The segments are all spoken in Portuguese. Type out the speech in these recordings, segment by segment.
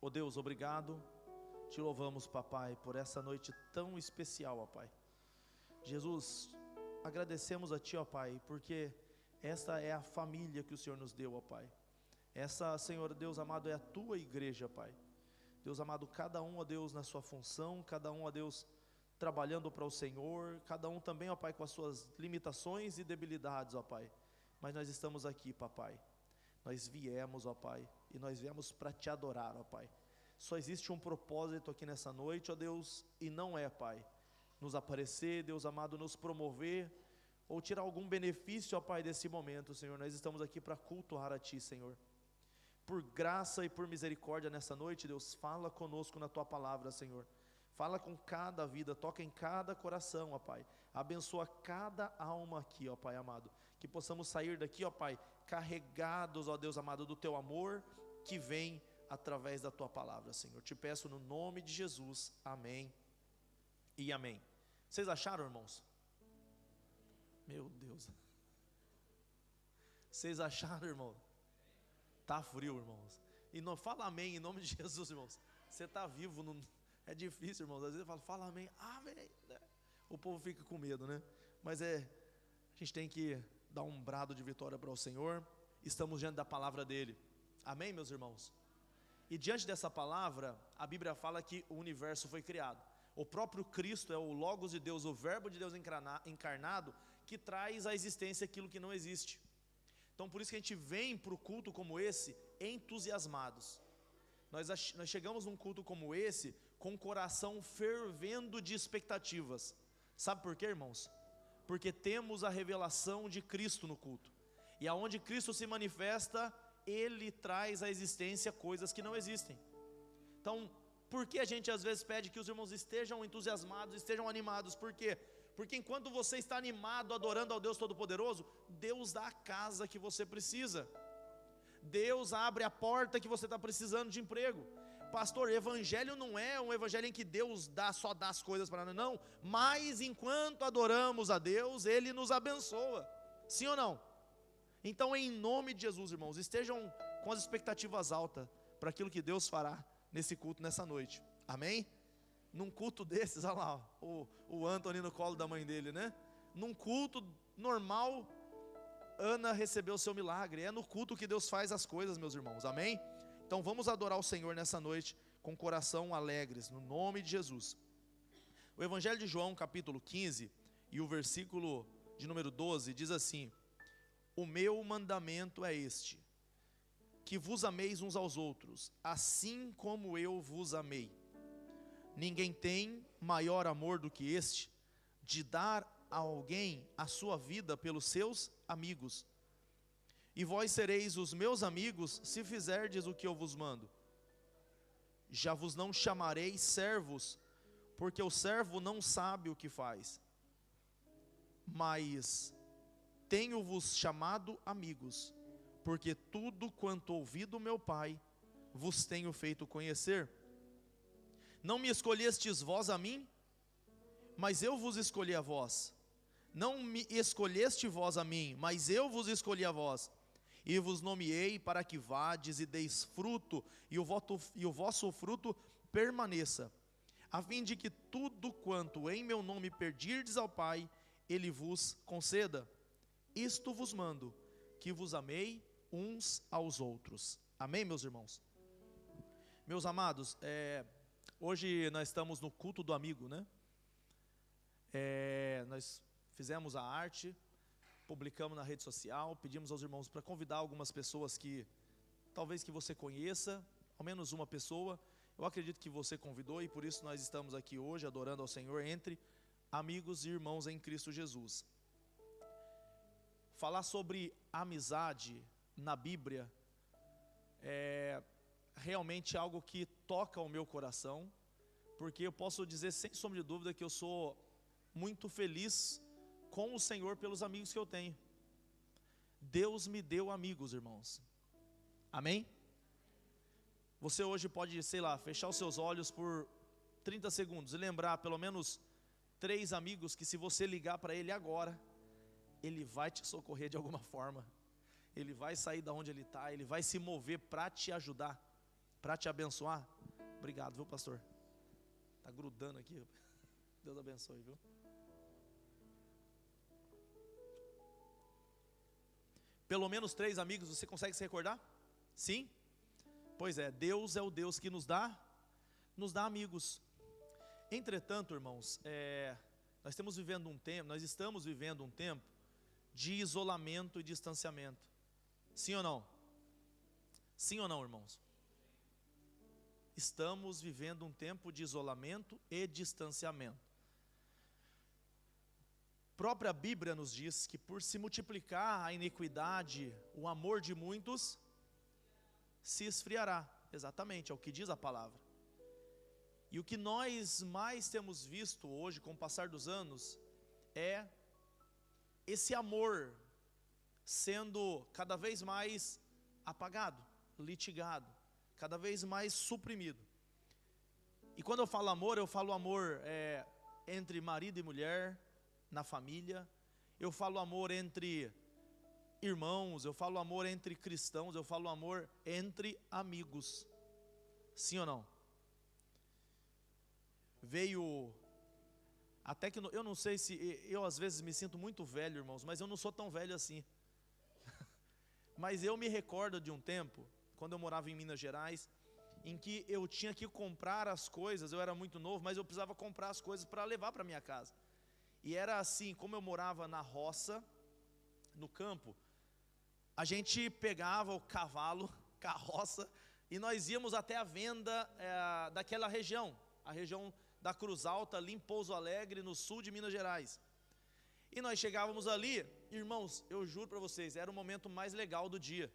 Ó Deus, obrigado, te louvamos, papai, por essa noite tão especial, ó Pai. Jesus, agradecemos a Ti, ó Pai, porque esta é a família que o Senhor nos deu, ó Pai. Essa, Senhor Deus amado, é a Tua igreja, Pai. Deus amado, cada um, ó Deus, na sua função, cada um, ó Deus, trabalhando para o Senhor, cada um também, ó Pai, com as suas limitações e debilidades, ó Pai. Mas nós estamos aqui, papai. Nós viemos, ó Pai, e nós viemos para Te adorar, ó Pai. Só existe um propósito aqui nessa noite, ó Deus, e não é, Pai, nos aparecer, Deus amado, nos promover, ou tirar algum benefício, ó Pai, desse momento, Senhor. Nós estamos aqui para cultuar a Ti, Senhor. Por graça e por misericórdia nessa noite, Deus, fala conosco na Tua palavra, Senhor. Fala com cada vida, toca em cada coração, ó Pai. Abençoa cada alma aqui, ó Pai amado. Que possamos sair daqui, ó Pai, carregados, ó Deus amado, do Teu amor que vem através da Tua palavra, Senhor. Te peço no nome de Jesus, amém e amém. Vocês acharam, irmãos? Meu Deus. Vocês acharam, irmão? Tá frio, irmãos. E não fala amém em nome de Jesus, irmãos. Você está vivo, não, é difícil, irmãos. Às vezes eu falo, fala amém, amém, né? O povo fica com medo, né? Mas a gente tem que dar um brado de vitória para o Senhor. Estamos diante da palavra dele. Amém, meus irmãos? E diante dessa palavra, a Bíblia fala que o universo foi criado. O próprio Cristo é o Logos de Deus, o Verbo de Deus encarnado, que traz à existência aquilo que não existe. Então por isso que a gente vem para o culto como esse entusiasmados. Nós chegamos num culto como esse com o coração fervendo de expectativas. Sabe por quê, irmãos? Porque temos a revelação de Cristo no culto. E aonde Cristo se manifesta, Ele traz à existência coisas que não existem. Então, por que a gente às vezes pede que os irmãos estejam entusiasmados, estejam animados? Por quê? Porque enquanto você está animado, adorando ao Deus Todo-Poderoso, Deus dá a casa que você precisa. Deus abre a porta que você está precisando de emprego. Pastor, evangelho não é um evangelho em que Deus só dá as coisas para nós, não. Mas enquanto adoramos a Deus, Ele nos abençoa. Sim ou não? Então, em nome de Jesus, irmãos, estejam com as expectativas altas para aquilo que Deus fará nesse culto, nessa noite. Amém? Num culto desses, olha lá, o Anthony no colo da mãe dele, né? Num culto normal, Ana recebeu o seu milagre. É no culto que Deus faz as coisas, meus irmãos, amém? Então vamos adorar o Senhor nessa noite com coração alegres, no nome de Jesus. O Evangelho de João, capítulo 15, e o versículo de número 12, diz assim: o meu mandamento é este, que vos ameis uns aos outros, assim como eu vos amei. Ninguém tem maior amor do que este, de dar a alguém a sua vida pelos seus amigos. E vós sereis os meus amigos, se fizerdes o que eu vos mando. Já vos não chamarei servos, porque o servo não sabe o que faz. Mas tenho-vos chamado amigos, porque tudo quanto ouvi do meu Pai, vos tenho feito conhecer. Não me escolhestes vós a mim, mas eu vos escolhi a vós. Não me escolheste vós a mim, mas eu vos escolhi a vós. E vos nomeei para que vades e deis fruto, e o vosso fruto permaneça, a fim de que tudo quanto em meu nome pedirdes ao Pai, Ele vos conceda. Isto vos mando, que vos amei uns aos outros. Amém, meus irmãos? Meus amados, hoje nós estamos no culto do amigo, né? Nós fizemos a arte, publicamos na rede social, pedimos aos irmãos para convidar algumas pessoas que talvez que você conheça, ao menos uma pessoa. Eu acredito que você convidou e por isso nós estamos aqui hoje adorando ao Senhor entre amigos e irmãos em Cristo Jesus. Falar sobre amizade na Bíblia é realmente algo que toca o meu coração, porque eu posso dizer sem sombra de dúvida que eu sou muito feliz com o Senhor pelos amigos que eu tenho. Deus me deu amigos, irmãos. Amém? Você hoje pode, sei lá, fechar os seus olhos por 30 segundos e lembrar pelo menos 3 amigos que, se você ligar para ele agora, ele vai te socorrer de alguma forma. Ele vai sair da onde ele está, ele vai se mover para te ajudar. para te abençoar. Obrigado, viu, pastor? Está grudando aqui. Deus abençoe, viu? Pelo menos 3 amigos, você consegue se recordar? Sim? Pois é, Deus é o Deus que nos dá amigos. Entretanto, irmãos, nós estamos vivendo um tempo de isolamento e distanciamento. Sim ou não? Sim ou não, irmãos? Estamos vivendo um tempo de isolamento e distanciamento. A própria Bíblia nos diz que por se multiplicar a iniquidade, o amor de muitos se esfriará. Exatamente, é o que diz a palavra. E o que nós mais temos visto hoje, com o passar dos anos, é esse amor sendo cada vez mais apagado, litigado, cada vez mais suprimido. E quando eu falo amor entre marido e mulher, na família. Eu falo amor entre irmãos, eu falo amor entre cristãos, eu falo amor entre amigos. Sim ou não? Veio, até que, eu não sei se, eu às vezes me sinto muito velho, irmãos, mas eu não sou tão velho assim. Mas eu me recordo de um tempo, quando eu morava em Minas Gerais, em que eu tinha que comprar as coisas, eu era muito novo, mas eu precisava comprar as coisas para levar para minha casa. E era assim, como eu morava na roça, no campo, a gente pegava o cavalo, carroça, e nós íamos até a venda daquela região, a região da Cruz Alta, ali em Pouso Alegre, no sul de Minas Gerais. E nós chegávamos ali, irmãos, eu juro para vocês, era o momento mais legal do dia.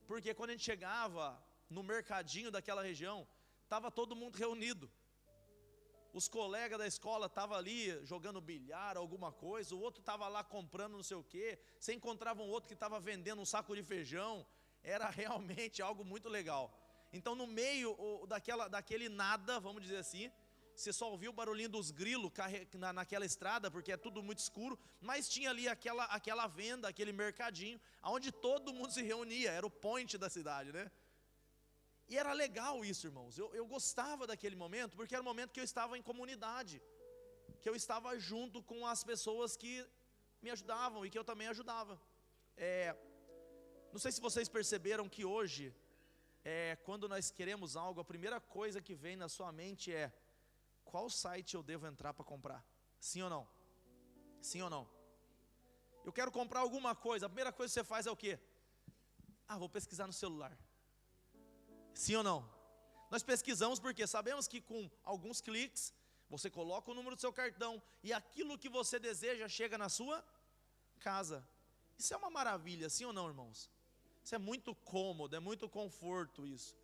Porque quando a gente chegava no mercadinho daquela região, estava todo mundo reunido. Os colegas da escola estavam ali jogando bilhar, alguma coisa, o outro estava lá comprando não sei o quê, você encontrava um outro que estava vendendo um saco de feijão, era realmente algo muito legal. Então no meio daquele nada, vamos dizer assim, você só ouvia o barulhinho dos grilos naquela estrada, porque é tudo muito escuro, mas tinha ali aquela venda, aquele mercadinho, onde todo mundo se reunia, era o point da cidade, né? E era legal isso, irmãos, eu gostava daquele momento, porque era o momento que eu estava em comunidade, que eu estava junto com as pessoas que me ajudavam e que eu também ajudava. Não sei se vocês perceberam que hoje, quando nós queremos algo, a primeira coisa que vem na sua mente é: qual site eu devo entrar para comprar? Sim ou não? Sim ou não? Eu quero comprar alguma coisa, a primeira coisa que você faz é o quê? Vou pesquisar no celular. Sim ou não? Nós pesquisamos porque sabemos que com alguns cliques, você coloca o número do seu cartão e aquilo que você deseja chega na sua casa. Isso é uma maravilha, sim ou não, irmãos? Isso é muito cômodo, é muito conforto isso.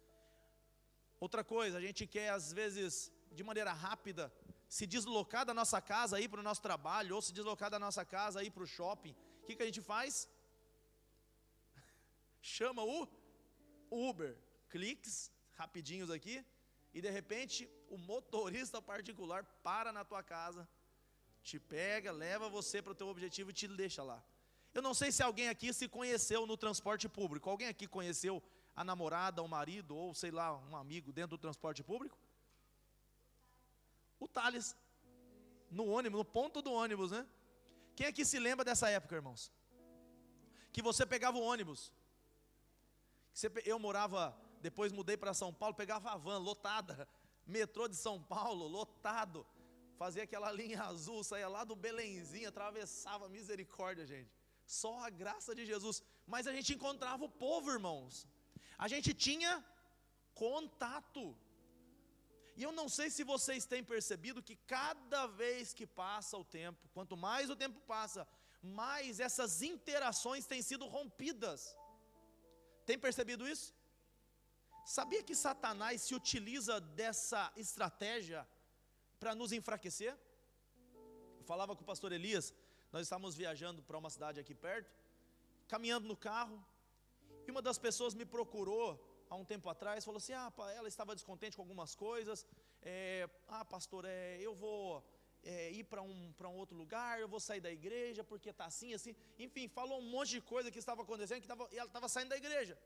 Outra coisa, a gente quer às vezes, de maneira rápida, se deslocar da nossa casa, ir para o nosso trabalho, ou se deslocar da nossa casa, ir para o shopping. O que a gente faz? Chama o Uber. Cliques, rapidinhos aqui, e de repente o motorista particular para na tua casa, te pega, leva você para o teu objetivo e te deixa lá. Eu não sei se alguém aqui se conheceu no transporte público. Alguém aqui conheceu a namorada, o marido, ou sei lá, um amigo dentro do transporte público? O Thales, no ônibus, no ponto do ônibus, né? Quem aqui se lembra dessa época, irmãos? Que você pegava o ônibus. Eu morava, depois mudei para São Paulo, pegava a van lotada, metrô de São Paulo, lotado, fazia aquela linha azul, saía lá do Belenzinho, atravessava, misericórdia, gente, só a graça de Jesus. Mas a gente encontrava o povo, irmãos, a gente tinha contato. E eu não sei se vocês têm percebido que cada vez que passa o tempo, quanto mais o tempo passa, mais essas interações têm sido rompidas. Tem percebido isso? Sabia que Satanás se utiliza dessa estratégia para nos enfraquecer? Eu falava com o pastor Elias, nós estávamos viajando para uma cidade aqui perto, caminhando no carro, e uma das pessoas me procurou há um tempo atrás, falou assim: ela estava descontente com algumas coisas, pastor, eu vou ir para um outro lugar, eu vou sair da igreja, porque está assim, enfim, falou um monte de coisa que estava acontecendo, e ela estava saindo da igreja.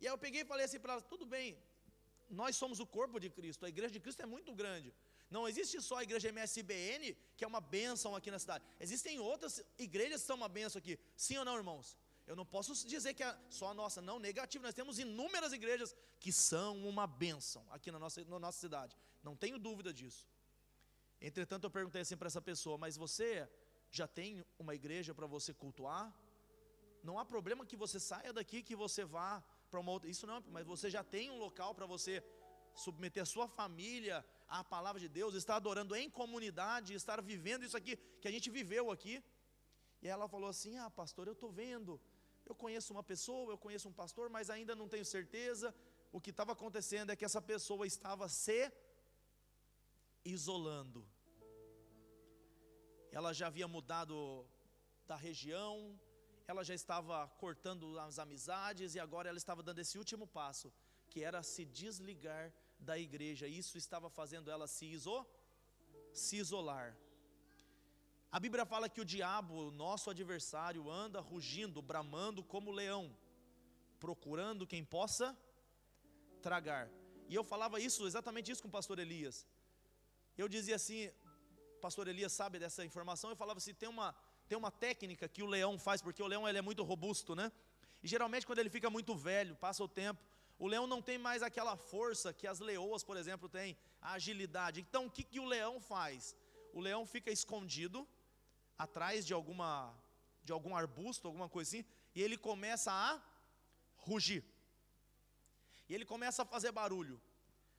E aí eu peguei e falei assim para ela: tudo bem, nós somos o corpo de Cristo, a igreja de Cristo é muito grande. Não existe só a igreja MSBN, que é uma bênção aqui na cidade. Existem outras igrejas que são uma bênção aqui. Sim ou não, irmãos? Eu não posso dizer que é só a nossa, não, negativo. Nós temos inúmeras igrejas que são uma bênção aqui na nossa cidade. Não tenho dúvida disso. Entretanto, eu perguntei assim para essa pessoa: mas você já tem uma igreja para você cultuar? Não há problema que você saia daqui, que você vá para uma outra. Isso não, mas você já tem um local para você submeter a sua família à palavra de Deus, estar adorando em comunidade, estar vivendo isso aqui que a gente viveu aqui. E ela falou assim: ah, pastor, eu estou vendo, eu conheço uma pessoa, eu conheço um pastor, mas ainda não tenho certeza. O que estava acontecendo é que essa pessoa estava se isolando. Ela já havia mudado da região, ela já estava cortando as amizades, e agora ela estava dando esse último passo, que era se desligar da igreja. Isso estava fazendo ela se isolar. A Bíblia fala que o diabo, nosso adversário, anda rugindo, bramando como leão, procurando quem possa tragar. E eu falava exatamente isso com o pastor Elias. Eu dizia assim, pastor Elias sabe dessa informação, eu falava assim, tem uma técnica que o leão faz, porque o leão ele é muito robusto, né? E geralmente quando ele fica muito velho, passa o tempo, o leão não tem mais aquela força que as leoas, por exemplo, têm, a agilidade. Então o que o leão faz? O leão fica escondido atrás de algum arbusto, alguma coisa assim, e ele começa a rugir. E ele começa a fazer barulho.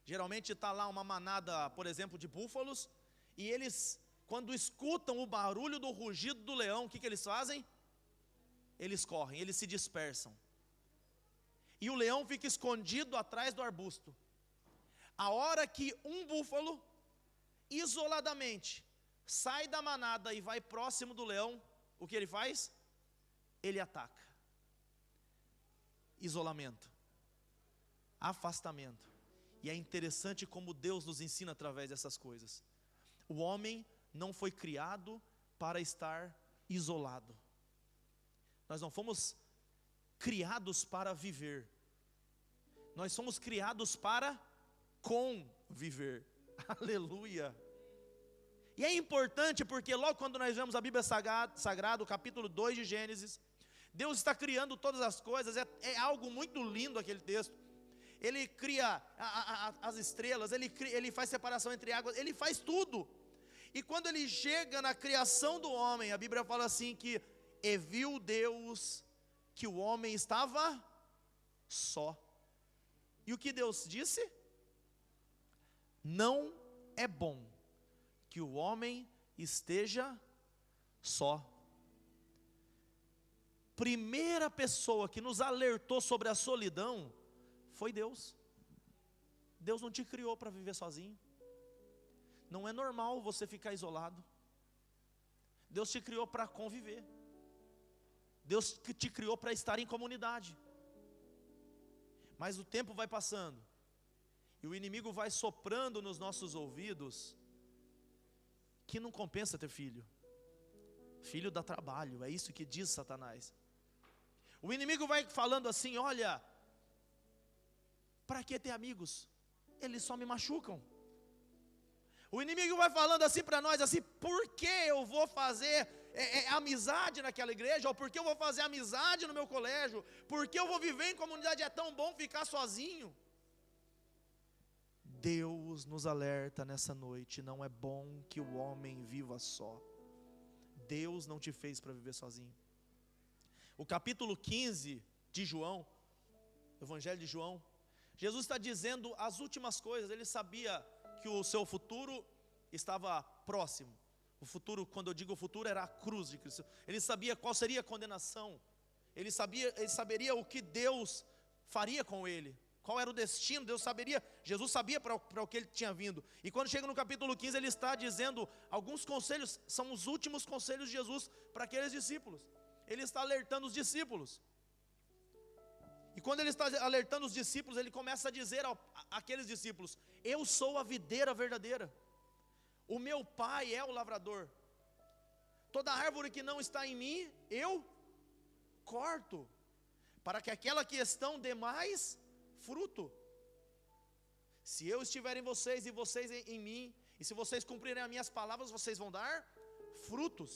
Geralmente está lá uma manada, por exemplo, de búfalos, e eles, quando escutam o barulho do rugido do leão, o que eles fazem? Eles correm, eles se dispersam. E o leão fica escondido atrás do arbusto. A hora que um búfalo, isoladamente, sai da manada e vai próximo do leão, o que ele faz? Ele ataca. Isolamento, afastamento. E é interessante como Deus nos ensina através dessas coisas. O homem não foi criado para estar isolado. Nós não fomos criados para viver. Nós somos criados para conviver. Aleluia. E é importante porque logo quando nós vemos a Bíblia Sagrada, o capítulo 2 de Gênesis, Deus está criando todas as coisas, é algo muito lindo aquele texto. Ele cria as estrelas, ele faz separação entre águas, ele faz tudo. E quando ele chega na criação do homem, a Bíblia fala assim que e viu Deus que o homem estava só. E o que Deus disse? Não é bom que o homem esteja só. Primeira pessoa que nos alertou sobre a solidão foi Deus. Deus não te criou para viver sozinho. Não é normal você ficar isolado. Deus te criou para conviver. Deus te criou para estar em comunidade. Mas o tempo vai passando, e o inimigo vai soprando nos nossos ouvidos que não compensa ter filho. Filho dá trabalho, é isso que diz Satanás. O inimigo vai falando assim: olha, para que ter amigos? Eles só me machucam. O inimigo vai falando assim para nós, assim, por que eu vou fazer amizade naquela igreja? Ou por que eu vou fazer amizade no meu colégio? Por que eu vou viver em comunidade? É tão bom ficar sozinho. Deus nos alerta nessa noite: não é bom que o homem viva só. Deus não te fez para viver sozinho. O capítulo 15 de João, Evangelho de João, Jesus está dizendo as últimas coisas. Ele sabia que o seu futuro estava próximo. O futuro, quando eu digo o futuro, era a cruz de Cristo. Ele sabia qual seria a condenação. Ele saberia o que Deus faria com ele. Qual era o destino, Deus saberia. Jesus sabia para o que ele tinha vindo. E quando chega no capítulo 15, ele está dizendo alguns conselhos. São os últimos conselhos de Jesus para aqueles discípulos. Ele está alertando os discípulos. E quando ele está alertando os discípulos, ele começa a dizer àqueles discípulos: eu sou a videira verdadeira, o meu pai é o lavrador. Toda árvore que não está em mim, eu corto, para que aquela que estão dê mais fruto. Se eu estiver em vocês e vocês em mim, e se vocês cumprirem as minhas palavras, vocês vão dar frutos.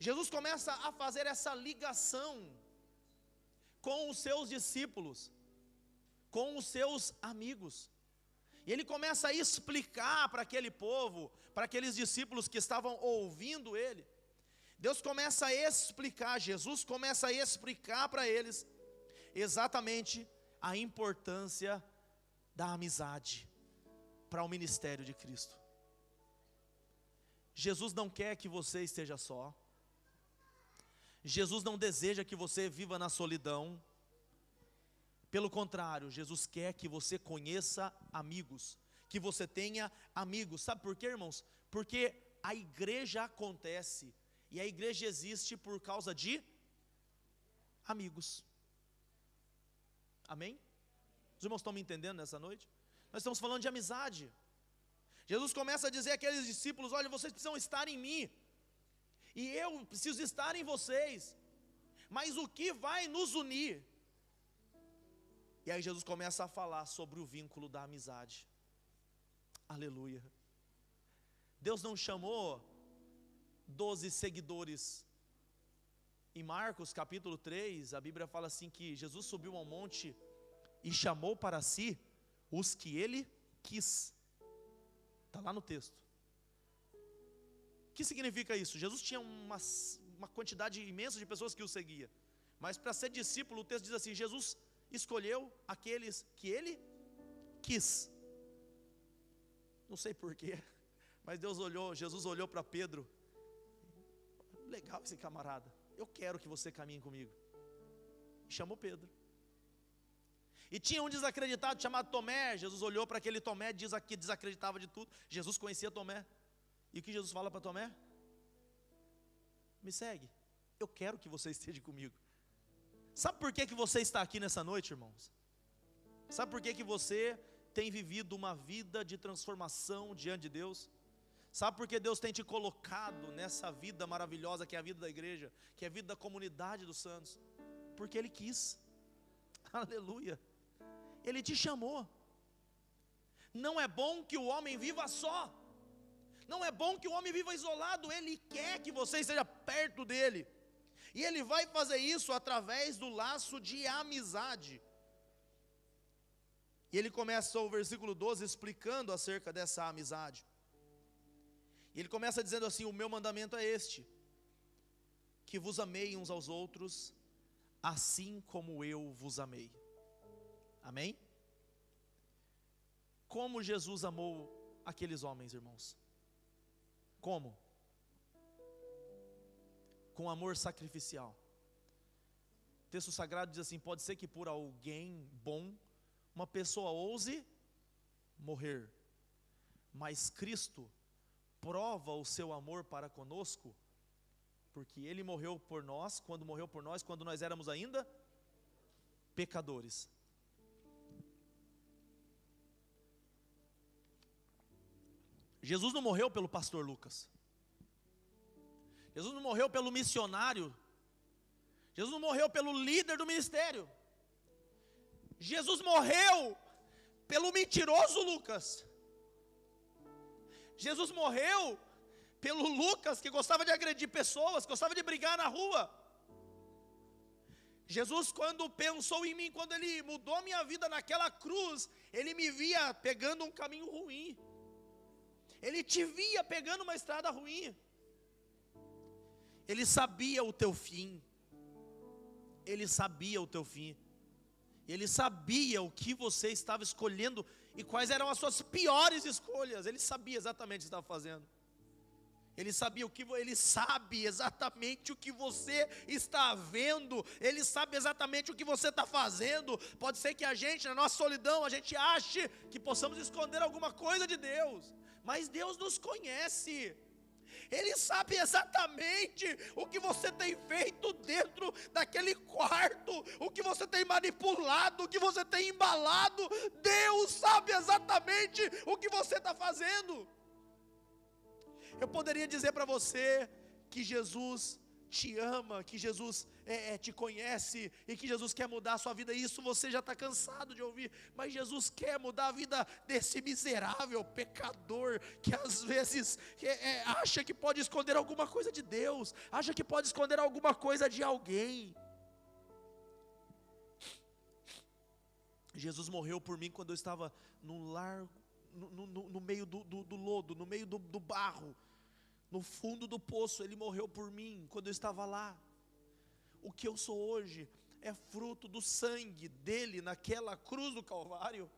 Jesus começa a fazer essa ligação com os seus discípulos, com os seus amigos. E ele começa a explicar para aquele povo, para aqueles discípulos que estavam ouvindo ele. Deus começa a explicar, Jesus começa a explicar para eles exatamente a importância da amizade para o ministério de Cristo. Jesus não quer que você esteja só. Jesus não deseja que você viva na solidão. Pelo contrário, Jesus quer que você conheça amigos, que você tenha amigos. Sabe por quê, irmãos? Porque a igreja acontece, e a igreja existe por causa de amigos. Amém? Os irmãos estão me entendendo nessa noite? Nós estamos falando de amizade. Jesus começa a dizer àqueles discípulos: olha, vocês precisam estar em mim, e eu preciso estar em vocês, mas o que vai nos unir? E aí Jesus começa a falar sobre o vínculo da amizade. Aleluia. Deus não chamou 12 seguidores. Em Marcos capítulo 3, a Bíblia fala assim que Jesus subiu ao monte e chamou para si os que ele quis. Está lá no texto. O que significa isso? Jesus tinha uma quantidade imensa de pessoas que o seguia. Mas para ser discípulo, o texto diz assim: Jesus escolheu aqueles que ele quis. Não sei porquê, mas Jesus olhou para Pedro. Legal esse camarada, eu quero que você caminhe comigo. E chamou Pedro. E tinha um desacreditado chamado Tomé. Jesus olhou para aquele Tomé, diz aqui, desacreditava de tudo. Jesus conhecia Tomé. E o que Jesus fala para Tomé? Me segue, eu quero que você esteja comigo. Sabe por que você está aqui nessa noite, irmãos? Sabe por que você tem vivido uma vida de transformação diante de Deus? Sabe por que Deus tem te colocado nessa vida maravilhosa que é a vida da igreja, que é a vida da comunidade dos santos? Porque Ele quis. Aleluia. Ele te chamou. Não é bom que o homem viva só. Não é bom que o homem viva isolado. Ele quer que você esteja perto dele. E Ele vai fazer isso através do laço de amizade. E Ele começa o versículo 12 explicando acerca dessa amizade. E Ele começa dizendo assim: o meu mandamento é este, que vos amei uns aos outros, assim como eu vos amei. Amém? Como Jesus amou aqueles homens, irmãos? Como? Com amor sacrificial. O texto sagrado diz assim: pode ser que por alguém bom uma pessoa ouse morrer, mas Cristo prova o seu amor para conosco, porque Ele morreu por nós, quando nós éramos ainda pecadores. Jesus não morreu pelo pastor Lucas. Jesus não morreu pelo missionário. Jesus não morreu pelo líder do ministério. Jesus morreu pelo mentiroso Lucas. Jesus morreu pelo Lucas que gostava de agredir pessoas, gostava de brigar na rua. Jesus, quando pensou em mim, quando Ele mudou minha vida naquela cruz, Ele me via pegando um caminho ruim. Ele te via pegando uma estrada ruim. Ele sabia o teu fim. Ele sabia o teu fim. Ele sabia o que você estava escolhendo e quais eram as suas piores escolhas. Ele sabia exatamente o que estava fazendo. Ele sabe exatamente o que você está vendo. Ele sabe exatamente o que você está fazendo. Pode ser que a gente, na nossa solidão, a gente ache que possamos esconder alguma coisa de Deus, mas Deus nos conhece. Ele sabe exatamente o que você tem feito dentro daquele quarto, o que você tem manipulado, o que você tem embalado. Deus sabe exatamente o que você está fazendo. Eu poderia dizer para você que Jesus te ama, que Jesus te conhece e que Jesus quer mudar a sua vida. Isso você já está cansado de ouvir, mas Jesus quer mudar a vida desse miserável pecador que às vezes acha que pode esconder alguma coisa de Deus, acha que pode esconder alguma coisa de alguém. Jesus morreu por mim quando eu estava no meio do lodo, no meio do barro, no fundo do poço. Ele morreu por mim quando eu estava lá. O que eu sou hoje é fruto do sangue dele naquela cruz do Calvário.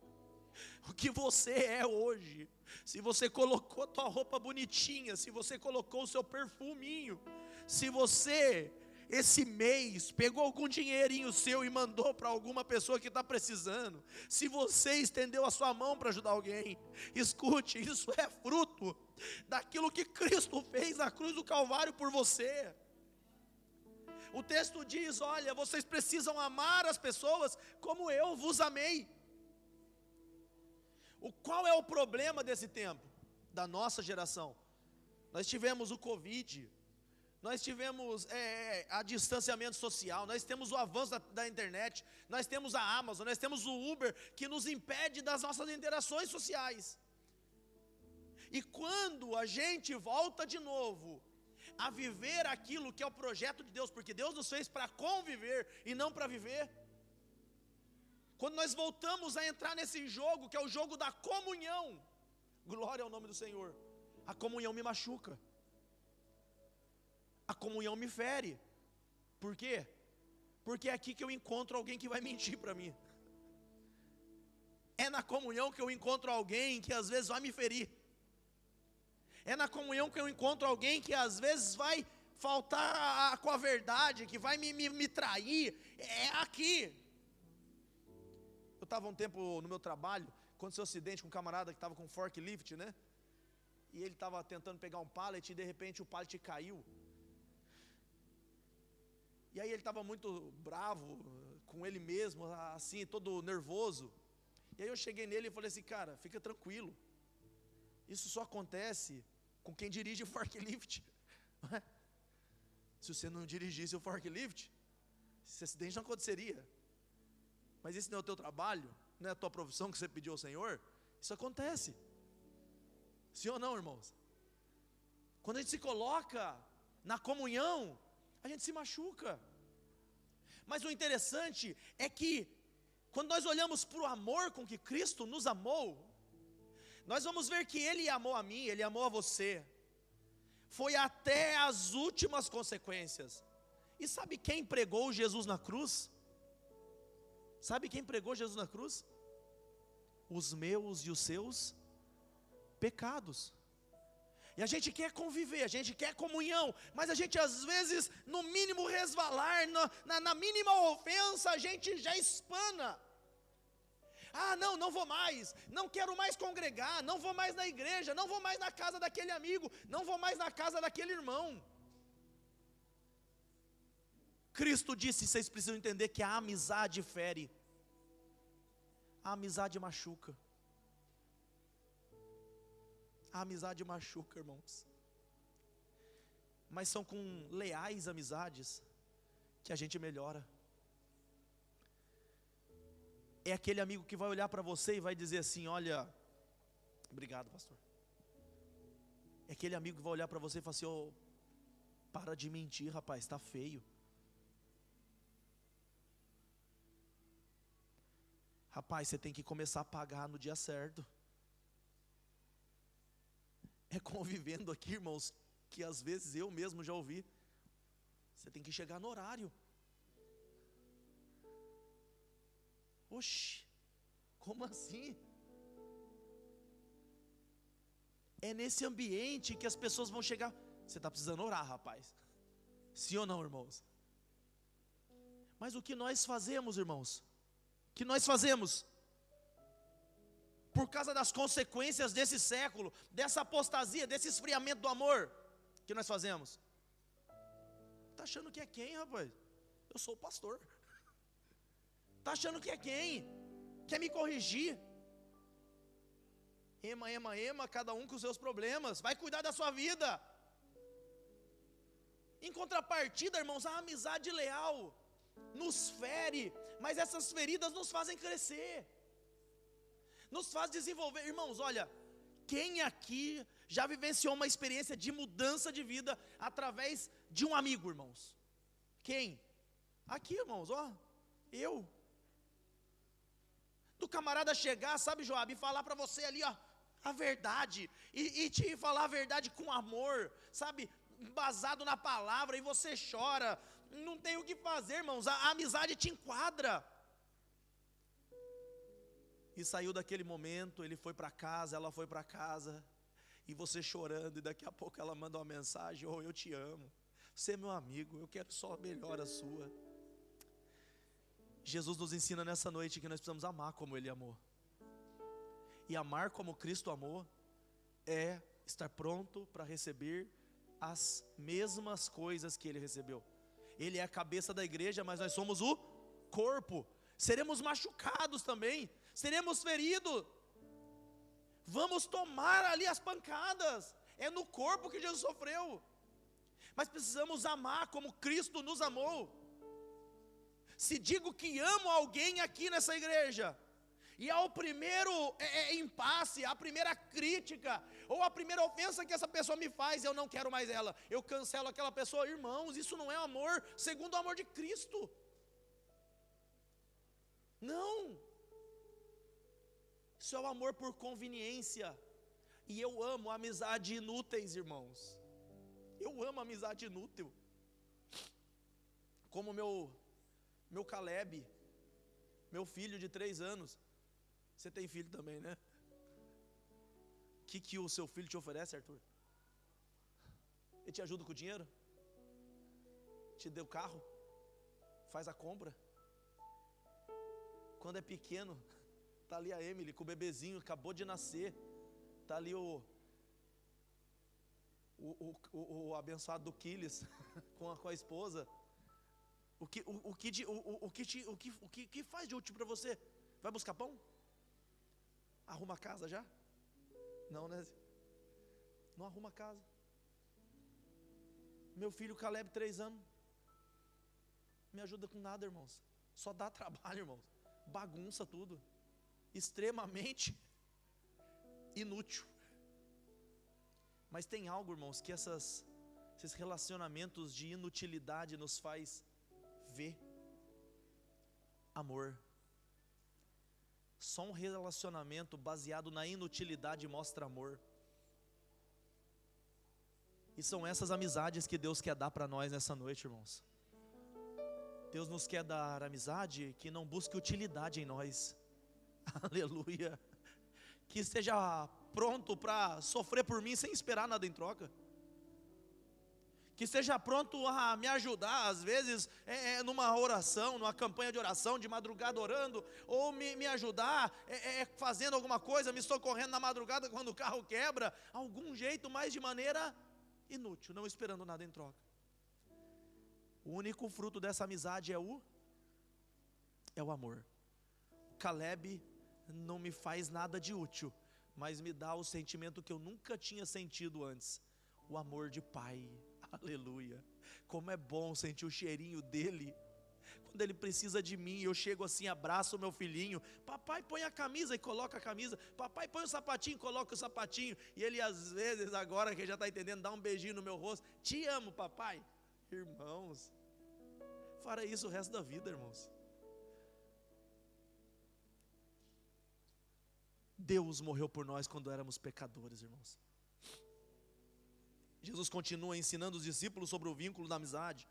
O que você é hoje, se você colocou a tua roupa bonitinha, se você colocou o seu perfuminho, se você esse mês pegou algum dinheirinho seu e mandou para alguma pessoa que está precisando, se você estendeu a sua mão para ajudar alguém, escute, isso é fruto daquilo que Cristo fez na cruz do Calvário por você. O texto diz, olha, vocês precisam amar as pessoas como eu vos amei. Qual é o problema desse tempo, da nossa geração? Nós tivemos o Covid, nós tivemos a distanciamento social, nós temos o avanço da internet, nós temos a Amazon, nós temos o Uber, que nos impede das nossas interações sociais. E quando a gente volta de novo a viver aquilo que é o projeto de Deus, porque Deus nos fez para conviver e não para viver, quando nós voltamos a entrar nesse jogo, que é o jogo da comunhão, glória ao nome do Senhor, a comunhão me machuca, a comunhão me fere. Por quê? Porque é aqui que eu encontro alguém que vai mentir para mim, é na comunhão que eu encontro alguém que às vezes vai me ferir, é na comunhão que eu encontro alguém que às vezes vai faltar com a verdade, que vai me trair, é aqui. Eu estava um tempo no meu trabalho, aconteceu um acidente com um camarada que estava com forklift, né? E ele estava tentando pegar um pallet e de repente o pallet caiu. E aí ele estava muito bravo com ele mesmo, assim, todo nervoso. E aí eu cheguei nele e falei assim, cara, fica tranquilo. Isso só acontece com quem dirige o forklift. Se você não dirigisse o forklift, esse acidente não aconteceria. Mas isso não é o teu trabalho, não é a tua profissão que você pediu ao Senhor, isso acontece. Sim ou não, irmãos? Quando a gente se coloca na comunhão, a gente se machuca. Mas o interessante é que, quando nós olhamos para o amor com que Cristo nos amou, nós vamos ver que Ele amou a mim, Ele amou a você, foi até as últimas consequências. E sabe quem pregou Jesus na cruz? Sabe quem pregou Jesus na cruz? Os meus e os seus pecados. E a gente quer conviver, a gente quer comunhão, mas a gente às vezes, no mínimo resvalar, na mínima ofensa, a gente já espana. Ah, não vou mais, não quero mais congregar, não vou mais na igreja, não vou mais na casa daquele amigo, não vou mais na casa daquele irmão. Cristo disse, vocês precisam entender que a amizade fere, a amizade machuca. A amizade machuca, irmãos. Mas são com leais amizades que a gente melhora. É aquele amigo que vai olhar para você e vai dizer assim, olha, obrigado, pastor. É aquele amigo que vai olhar para você e falar assim, oh, para de mentir, rapaz, está feio. Rapaz, você tem que começar a pagar no dia certo. É convivendo aqui, irmãos, que às vezes eu mesmo já ouvi. Você tem que chegar no horário. Oxi, como assim? É nesse ambiente que as pessoas vão chegar. Você está precisando orar, rapaz. Sim ou não, irmãos? Mas o que nós fazemos, irmãos? O que nós fazemos? Por causa das consequências desse século, dessa apostasia, desse esfriamento do amor, o que nós fazemos? Está achando que é quem, rapaz? Eu sou o pastor. Está achando que é quem? Quer me corrigir? Ema, cada um com os seus problemas. Vai cuidar da sua vida. Em contrapartida, irmãos, a amizade leal nos fere, mas essas feridas nos fazem crescer, nos faz desenvolver. Irmãos, olha, quem aqui já vivenciou uma experiência de mudança de vida através de um amigo, irmãos? Quem? Aqui, irmãos, ó, eu. Do camarada chegar, sabe, Joab, e falar para você ali, ó, a verdade, e te falar a verdade com amor, sabe, embasado na palavra, e você chora, não tem o que fazer, irmãos, a amizade te enquadra. E saiu daquele momento, ele foi para casa, ela foi para casa, e você chorando, e daqui a pouco ela manda uma mensagem: oh, eu te amo, você é meu amigo, eu quero só a melhor a sua. Jesus nos ensina nessa noite que nós precisamos amar como Ele amou. E amar como Cristo amou é estar pronto para receber as mesmas coisas que Ele recebeu. Ele é a cabeça da igreja, mas nós somos o corpo. Seremos machucados também, seremos feridos. Vamos tomar ali as pancadas. É no corpo que Jesus sofreu. Mas precisamos amar como Cristo nos amou. Se digo que amo alguém aqui nessa igreja, e ao primeiro impasse, a primeira crítica, ou a primeira ofensa que essa pessoa me faz, eu não quero mais ela, eu cancelo aquela pessoa, irmãos, isso não é amor segundo o amor de Cristo. Não. Isso é o amor por conveniência. E eu amo amizade inúteis, irmãos. Eu amo amizade inútil. Como meu Caleb, meu filho de 3 anos. Você tem filho também, né? O que o seu filho te oferece, Arthur? Ele te ajuda com o dinheiro? Te deu carro? Faz a compra? Quando é pequeno, tá ali a Emily com o bebezinho, acabou de nascer. Tá ali o abençoado do Quiles com a esposa. O que faz de útil para você? Vai buscar pão? Arruma a casa já? Não, né? Não arruma a casa. Meu filho Caleb, 3 anos, me ajuda com nada, irmãos. Só dá trabalho, irmãos. Bagunça tudo. Extremamente inútil. Mas tem algo, irmãos, que esses relacionamentos de inutilidade nos faz ver. Amor. Só um relacionamento baseado na inutilidade mostra amor. E são essas amizades que Deus quer dar para nós nessa noite, irmãos. Deus nos quer dar amizade que não busque utilidade em nós. Aleluia. Que esteja pronto para sofrer por mim sem esperar nada em troca. Que esteja pronto a me ajudar, às vezes, numa oração, numa campanha de oração, de madrugada orando, ou me ajudar fazendo alguma coisa, me socorrendo na madrugada quando o carro quebra, algum jeito, mas de maneira inútil, não esperando nada em troca. O único fruto dessa amizade é o amor. Caleb não me faz nada de útil, mas me dá o sentimento que eu nunca tinha sentido antes, o amor de pai. Aleluia. Como é bom sentir o cheirinho dele. Quando ele precisa de mim, eu chego assim, abraço o meu filhinho. Papai, põe a camisa e coloca a camisa. Papai, põe o sapatinho e coloca o sapatinho. E ele às vezes, agora que já está entendendo, dá um beijinho no meu rosto. Te amo, papai. Irmãos, fará isso o resto da vida, irmãos. Deus morreu por nós quando éramos pecadores, irmãos. Jesus continua ensinando os discípulos sobre o vínculo da amizade,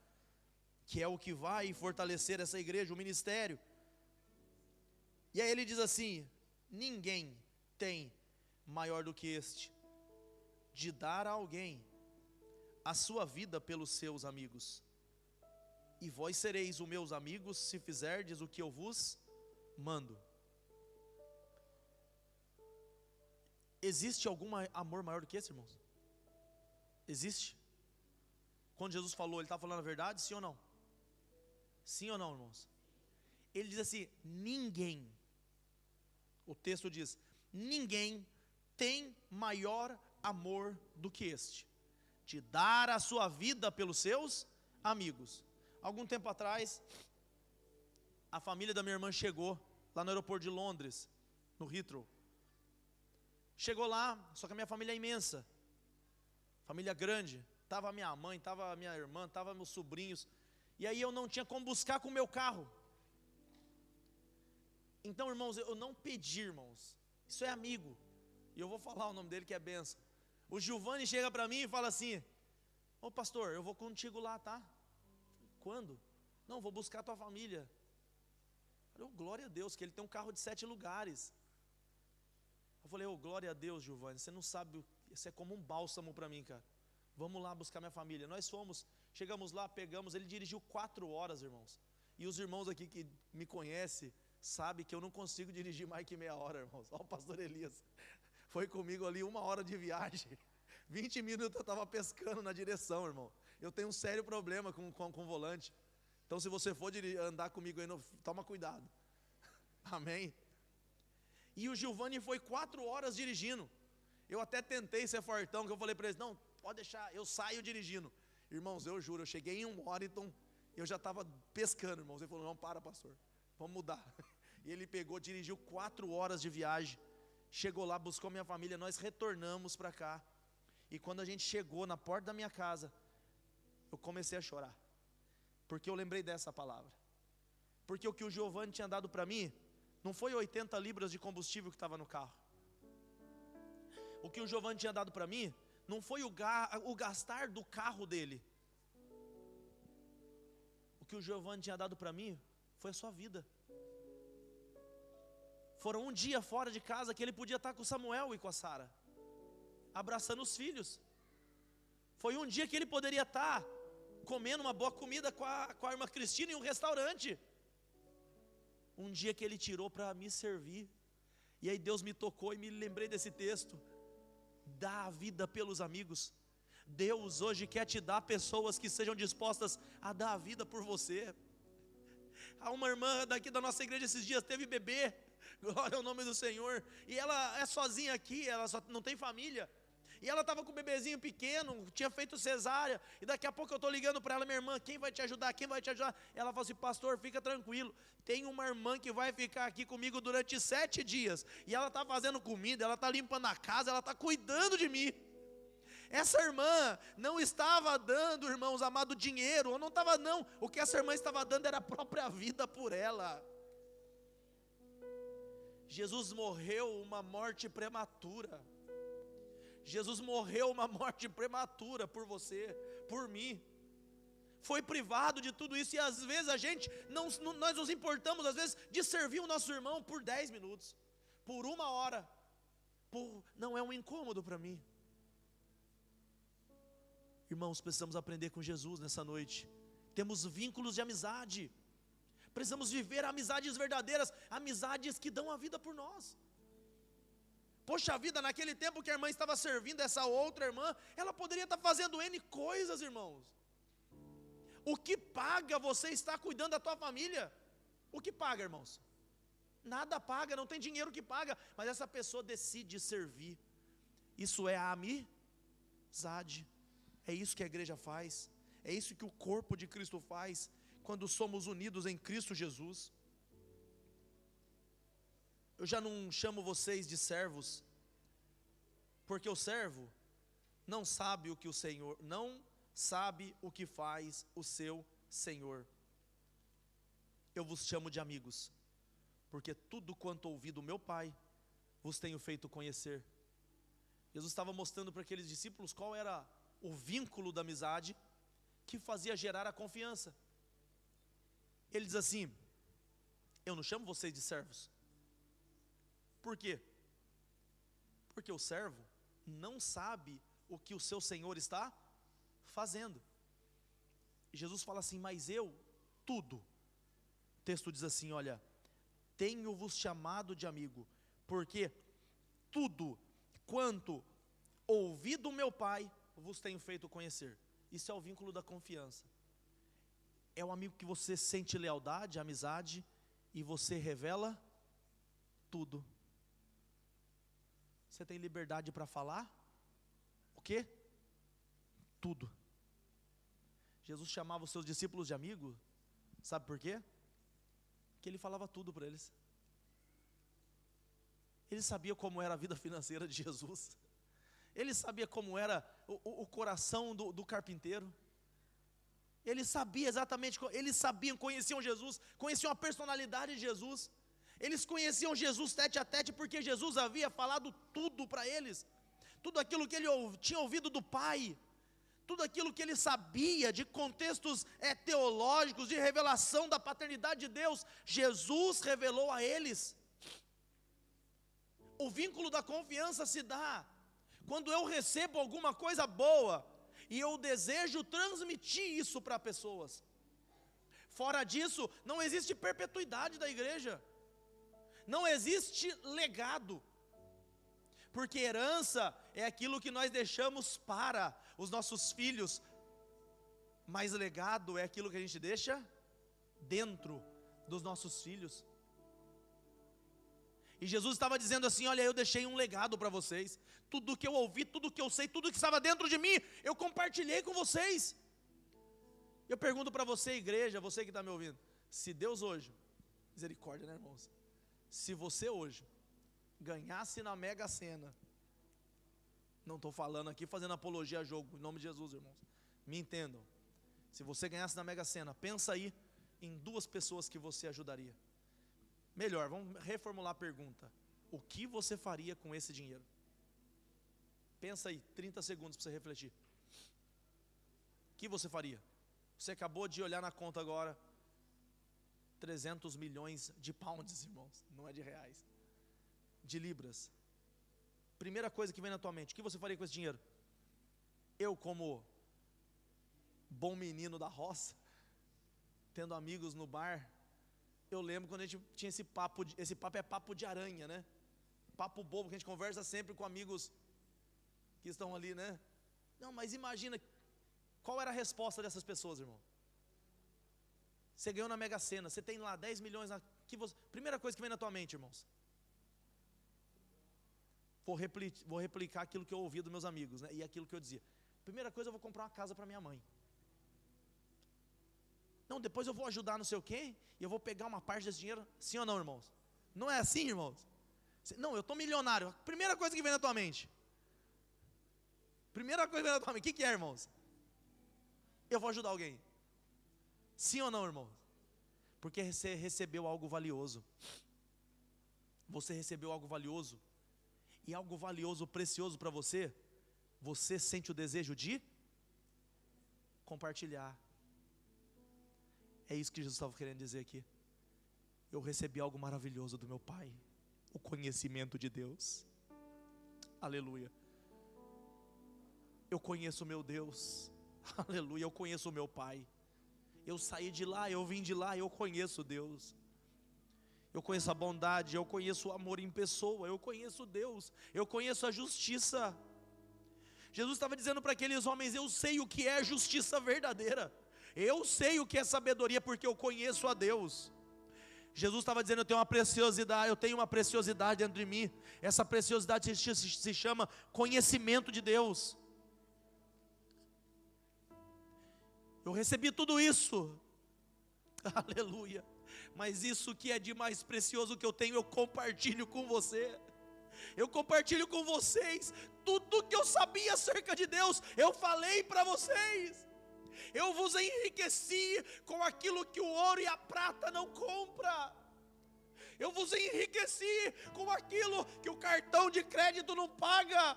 que é o que vai fortalecer essa igreja, o ministério. E aí ele diz assim: ninguém tem maior do que este, de dar a alguém a sua vida pelos seus amigos. E vós sereis os meus amigos se fizerdes o que eu vos mando. Existe algum amor maior do que esse, irmãos? Existe? Quando Jesus falou, ele estava falando a verdade, sim ou não? Sim ou não, irmãos? Ele diz assim: ninguém, o texto diz, ninguém tem maior amor do que este, de dar a sua vida pelos seus amigos. Algum tempo atrás, a família da minha irmã chegou lá no aeroporto de Londres, no Heathrow. Chegou lá, só que a minha família é imensa, família grande. Estava a minha mãe, estava a minha irmã, estava meus sobrinhos. E aí eu não tinha como buscar com o meu carro. Então, irmãos, eu não pedi, irmãos. Isso é amigo. E eu vou falar o nome dele, que é benção. O Giovanni chega para mim e fala assim: ô pastor, eu vou contigo lá, tá? Quando? Não, vou buscar a tua família. Eu falei, glória a Deus, que ele tem um carro de 7 lugares. Eu falei, glória a Deus, Giovanni, você não sabe, isso é como um bálsamo para mim, cara. Vamos lá buscar minha família. Nós fomos, chegamos lá, pegamos, ele dirigiu 4 horas, irmãos. E os irmãos aqui que me conhecem, sabem que eu não consigo dirigir mais que meia hora, irmãos. Olha o pastor Elias, foi comigo ali 1 hora de viagem. 20 minutos eu estava pescando na direção, irmão. Eu tenho um sério problema com o volante. Então se você for andar comigo aí, toma cuidado. Amém? E o Giovanni foi 4 horas dirigindo. Eu até tentei ser fortão, que eu falei para eles, não, pode deixar, eu saio dirigindo. Irmãos, eu juro, eu cheguei em Warrington, eu já estava pescando, irmãos. Ele falou, não, para pastor, vamos mudar. E ele pegou, dirigiu 4 horas de viagem. Chegou lá, buscou minha família, nós retornamos para cá. E quando a gente chegou na porta da minha casa, eu comecei a chorar. Porque eu lembrei dessa palavra. Porque o que o Giovanni tinha dado para mim, não foi 80 libras de combustível que estava no carro. O que o Giovanni tinha dado para mim, não foi o gastar do carro dele. O que o Giovanni tinha dado para mim, foi a sua vida. Foram um dia fora de casa que ele podia estar com o Samuel e com a Sara, abraçando os filhos. Foi um dia que ele poderia estar comendo uma boa comida com a irmã Cristina em um restaurante. Um dia que ele tirou para me servir. E aí Deus me tocou e me lembrei desse texto. Dá a vida pelos amigos. Deus hoje quer te dar pessoas que sejam dispostas a dar a vida por você. Há uma irmã daqui da nossa igreja esses dias teve bebê, glória ao nome do Senhor, e ela é sozinha aqui, ela só não tem família. E ela estava com o bebezinho pequeno, tinha feito cesárea, e daqui a pouco eu estou ligando para ela, minha irmã, quem vai te ajudar, quem vai te ajudar? Ela falou assim, pastor, fica tranquilo, tem uma irmã que vai ficar aqui comigo durante 7 dias, e ela está fazendo comida, ela está limpando a casa, ela está cuidando de mim. Essa irmã não estava dando, irmãos amados, dinheiro, ou não estava não, o que essa irmã estava dando era a própria vida por ela. Jesus morreu uma morte prematura. Jesus morreu uma morte prematura por você, por mim. Foi privado de tudo isso. E às vezes nós nos importamos às vezes de servir o nosso irmão por 10 minutos, por 1 hora. Não é um incômodo para mim. Irmãos, precisamos aprender com Jesus nessa noite. Temos vínculos de amizade. Precisamos viver amizades verdadeiras, amizades que dão a vida por nós. Poxa vida, naquele tempo que a irmã estava servindo essa outra irmã, ela poderia estar fazendo N coisas, irmãos. O que paga você estar cuidando da tua família? O que paga, irmãos? Nada paga, não tem dinheiro que paga, mas essa pessoa decide servir. Isso é a amizade. É isso que a igreja faz. É isso que o corpo de Cristo faz, quando somos unidos em Cristo Jesus. Eu já não chamo vocês de servos, porque o servo não sabe o que o Senhor, não sabe o que faz o seu Senhor. Eu vos chamo de amigos, porque tudo quanto ouvi do meu Pai, vos tenho feito conhecer. Jesus estava mostrando para aqueles discípulos qual era o vínculo da amizade que fazia gerar a confiança. Ele diz assim, eu não chamo vocês de servos. Por quê? Porque o servo não sabe o que o seu Senhor está fazendo. E Jesus fala assim, mas eu, tudo. O texto diz assim, olha, tenho-vos chamado de amigo, porque tudo quanto ouvi do meu Pai, vos tenho feito conhecer. Isso é o vínculo da confiança. É o amigo que você sente lealdade, amizade, e você revela tudo. Você tem liberdade para falar? O quê? tudo. Jesus chamava os seus discípulos de amigo, sabe por quê? Porque ele falava tudo para eles. Ele sabia como era a vida financeira de Jesus. Ele sabia como era o coração do carpinteiro. Ele sabia exatamente, eles sabiam, conheciam Jesus, conheciam a personalidade de Jesus. Eles conheciam Jesus tete a tete, porque Jesus havia falado tudo para eles. Tudo aquilo que ele tinha ouvido do Pai. Tudo aquilo que ele sabia de contextos teológicos, de revelação da paternidade de Deus, Jesus revelou a eles. O vínculo da confiança se dá quando eu recebo alguma coisa boa e eu desejo transmitir isso para pessoas. Fora disso, não existe perpetuidade da igreja, não existe legado, porque herança é aquilo que nós deixamos para os nossos filhos, mas legado é aquilo que a gente deixa dentro dos nossos filhos. E Jesus estava dizendo assim: olha, eu deixei um legado para vocês. Tudo que eu ouvi, tudo que eu sei, tudo que estava dentro de mim, eu compartilhei com vocês. Eu pergunto para você, igreja, você que está me ouvindo, se Deus hoje, misericórdia, né, irmãos? Se você hoje ganhasse na Mega Sena, não estou falando aqui fazendo apologia a jogo, em nome de Jesus, irmãos, me entendam. Se você ganhasse na Mega Sena, pensa aí em 2 pessoas que você ajudaria. Melhor, vamos reformular a pergunta: o que você faria com esse dinheiro? Pensa aí, 30 segundos para você refletir. O que você faria? Você acabou de olhar na conta agora, 300 milhões de pounds, irmãos, não é de reais, de libras. Primeira coisa que vem na tua mente: o que você faria com esse dinheiro? Eu, como bom menino da roça, tendo amigos no bar, eu lembro quando a gente tinha esse papo é papo de aranha, né? Papo bobo, que a gente conversa sempre com amigos que estão ali, né? Não, mas imagina, qual era a resposta dessas pessoas, irmão? Você ganhou na Mega Sena, você tem lá 10 milhões, primeira coisa que vem na tua mente, irmãos: vou replicar aquilo que eu ouvi dos meus amigos, né? E aquilo que eu dizia. Primeira coisa, eu vou comprar uma casa para minha mãe. Não, depois eu vou ajudar não sei o quê, e eu vou pegar uma parte desse dinheiro. Sim ou não, irmãos? Não é assim, irmãos? Não, eu estou milionário. Primeira coisa que vem na tua mente. Primeira coisa que vem na tua mente. O que é, irmãos? Eu vou ajudar alguém. Sim ou não, irmãos? Porque você recebeu algo valioso. Você recebeu algo valioso. E algo valioso, precioso para você, você sente o desejo de compartilhar. É isso que Jesus estava querendo dizer aqui. Eu recebi algo maravilhoso do meu Pai, o conhecimento de Deus. Aleluia. Eu conheço o meu Deus. Aleluia, eu conheço o meu Pai. Eu saí de lá, eu vim de lá, eu conheço Deus. Eu conheço a bondade, eu conheço o amor em pessoa, eu conheço Deus, eu conheço a justiça. Jesus estava dizendo para aqueles homens: eu sei o que é justiça verdadeira. Eu sei o que é sabedoria, porque eu conheço a Deus. Jesus estava dizendo: eu tenho uma preciosidade dentro de mim. Essa preciosidade se chama conhecimento de Deus. Eu recebi tudo isso. Aleluia. Mas isso que é de mais precioso que eu tenho, eu compartilho com você. Eu compartilho com vocês tudo que eu sabia acerca de Deus. Eu falei para vocês. Eu vos enriqueci com aquilo que o ouro e a prata não compra. Eu vos enriqueci com aquilo que o cartão de crédito não paga.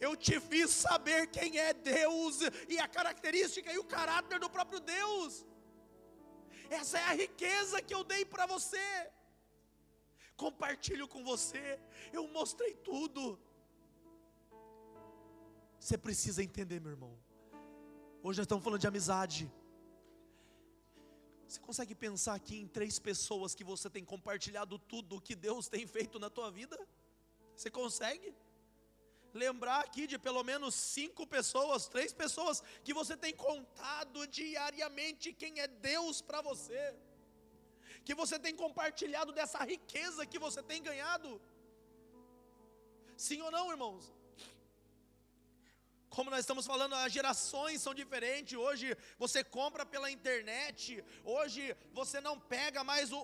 Eu te fiz saber quem é Deus e a característica e o caráter do próprio Deus. Essa é a riqueza que eu dei para você. Compartilho com você. Eu mostrei tudo. Você precisa entender, meu irmão. Hoje nós estamos falando de amizade. Você consegue pensar aqui em 3 pessoas que você tem compartilhado tudo o que Deus tem feito na tua vida? Você consegue? Lembrar aqui de pelo menos 5 pessoas, 3 pessoas que você tem contado diariamente quem é Deus para você, que você tem compartilhado dessa riqueza que você tem ganhado? Sim ou não, irmãos? Como nós estamos falando, as gerações são diferentes. Hoje você compra pela internet. Hoje você não pega mais o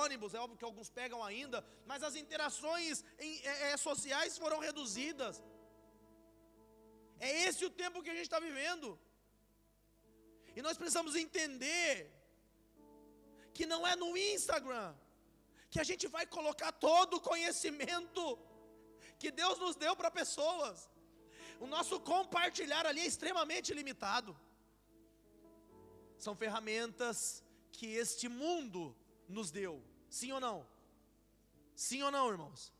ônibus. É óbvio que alguns pegam ainda. Mas as interações sociais foram reduzidas. É esse o tempo que a gente está vivendo. E nós precisamos entender que não é no Instagram que a gente vai colocar todo o conhecimento que Deus nos deu para pessoas. O nosso compartilhar ali é extremamente limitado. São ferramentas que este mundo nos deu. Sim ou não? Sim ou não, irmãos?